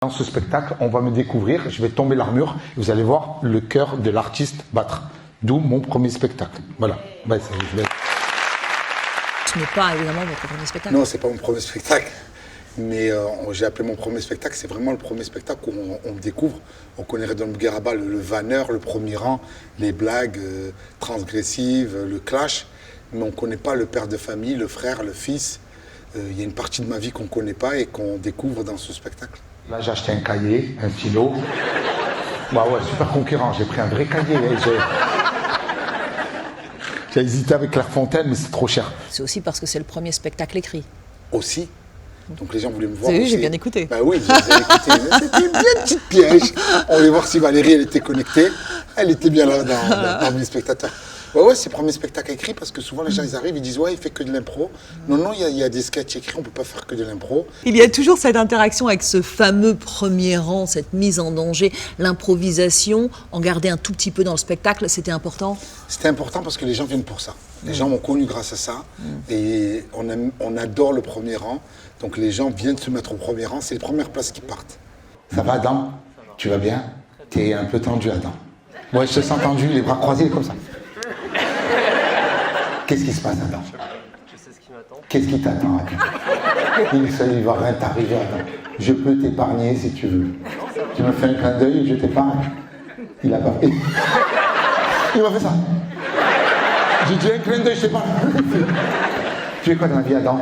Dans ce spectacle, on va me découvrir, je vais tomber l'armure, et vous allez voir le cœur de l'artiste battre. D'où mon premier spectacle. Voilà. Ouais, Ce n'est pas évidemment votre premier spectacle. Non, c'est pas mon premier spectacle. Mais j'ai appelé mon premier spectacle, c'est vraiment le premier spectacle où on me découvre. On connaît Redouane Bougueraba, le vanneur, le premier rang, les blagues transgressives, le clash. Mais on ne connaît pas le père de famille, le frère, le fils. Il y a une partie de ma vie qu'on ne connaît pas et qu'on découvre dans ce spectacle. Là, j'ai acheté un cahier, un stylo. Bah ouais, super concurrent. J'ai pris un vrai cahier. J'ai hésité avec Clairefontaine, mais c'est trop cher. C'est aussi parce que c'est le premier spectacle écrit. Aussi. Donc les gens voulaient me voir. Vous avez vu, aussi. j'ai bien écouté. Bah oui, j'ai bien écouté. Mais c'était bien une petite piège. On voulait voir si Valérie, elle était connectée. Elle était bien là dans les spectateurs. Ouais, c'est le premier spectacle écrit parce que souvent les gens ils arrivent, ils disent ouais, il fait que de l'impro. Non, il y a des sketchs écrits, on peut pas faire que de l'impro. Il y a toujours cette interaction avec ce fameux premier rang, cette mise en danger, l'improvisation, en garder un tout petit peu dans le spectacle, c'était important. C'était important parce que les gens viennent pour ça. Les gens m'ont connu grâce à ça et on adore le premier rang. Donc les gens viennent se mettre au premier rang, c'est les premières places qui partent. Ça va, Adam? Tu vas bien? T'es un peu tendu, Adam. Ouais, je te sens tendu, les bras croisés comme ça. Qu'est-ce qui se passe, Adam? Je sais ce qui m'attend. Qu'est-ce qui t'attend, Adam? Il va rien t'arriver, Adam. Je peux t'épargner si tu veux. Tu me fais un clin d'œil et je t'épargne. Il a pas fait. Il m'a fait ça. J'ai dit un clin d'œil, je t'épargne. Tu es quoi dans la vie, Adam?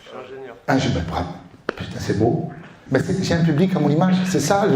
Je suis ingénieur. Ah, je me prends. Putain, c'est beau. Ben, j'ai un public à mon image, c'est ça.